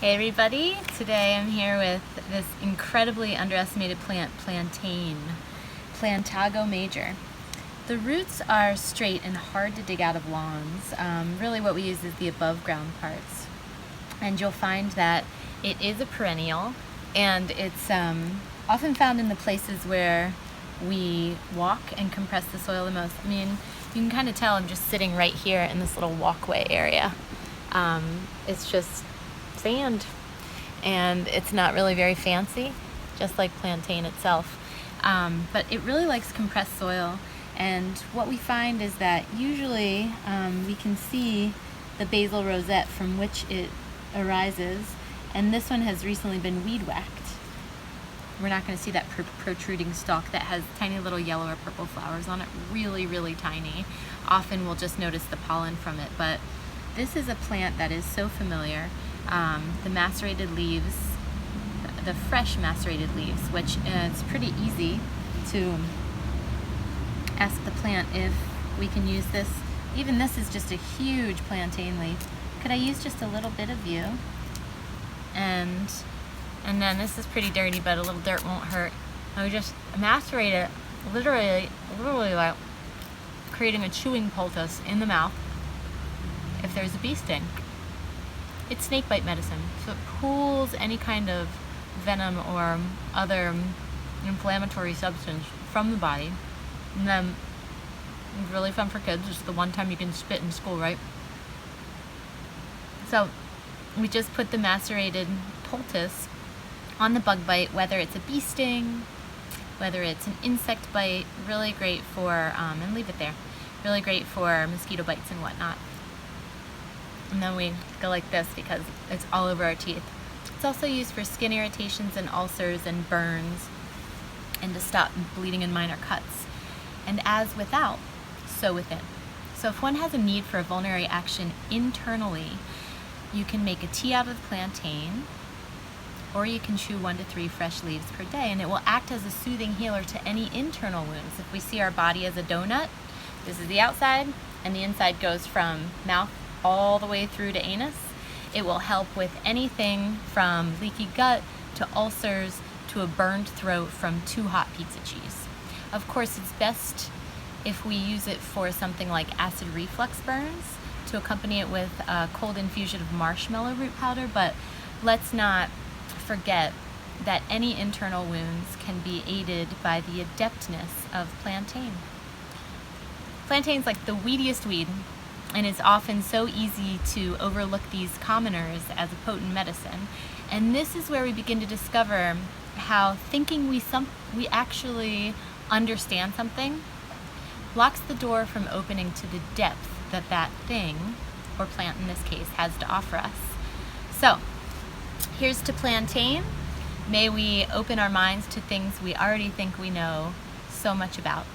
Hey everybody, today I'm here with this incredibly underestimated plant, Plantain, Plantago major. The roots are straight and hard to dig out of lawns. Really what we use is the above ground parts. And you'll find that it is a perennial, and it's often found in the places where we walk and compress the soil the most. I mean, you can kind of tell I'm just sitting right here in this little walkway area. It's just sand, and it's not really very fancy, just like plantain itself, but it really likes compressed soil. And what we find is that usually we can see the basal rosette from which it arises, and this one has recently been weed whacked. We're not going to see that protruding stalk that has tiny little yellow or purple flowers on it, really tiny. Often we'll just notice the pollen from it, but this is a plant that is so familiar. The macerated leaves, the fresh macerated leaves, which it's pretty easy to ask the plant if we can use this. Even this is just a huge plantain leaf. Could I use just a little bit of you? And then this is pretty dirty, but a little dirt won't hurt. I would just macerate it, literally like creating a chewing poultice in the mouth if there's a bee sting. It's snake bite medicine, so it pulls any kind of venom or other inflammatory substance from the body. And then it's really fun for kids. It's the one time you can spit in school, right? So we just put the macerated poultice on the bug bite, whether it's a bee sting, whether it's an insect bite. Really great for, and leave it there, really great for mosquito bites and whatnot. And then we go like this because it's all over our teeth. It's also used for skin irritations and ulcers and burns, and to stop bleeding and minor cuts. And as without, so within. So if one has a need for a vulnerary action internally, you can make a tea out of the plantain, or you can chew 1 to 3 fresh leaves per day, and it will act as a soothing healer to any internal wounds. If we see our body as a donut, this is the outside, and the inside goes from mouth all the way through to anus. It will help with anything from leaky gut to ulcers to a burned throat from too hot pizza cheese. Of course, it's best if we use it for something like acid reflux burns, to accompany it with a cold infusion of marshmallow root powder, but let's not forget that any internal wounds can be aided by the adeptness of plantain. Plantain's like the weediest weed, and it's often so easy to overlook these commoners as a potent medicine. And this is where we begin to discover how thinking we actually understand something blocks the door from opening to the depth that that thing, or plant in this case, has to offer us. So here's to plantain. May we open our minds to things we already think we know so much about.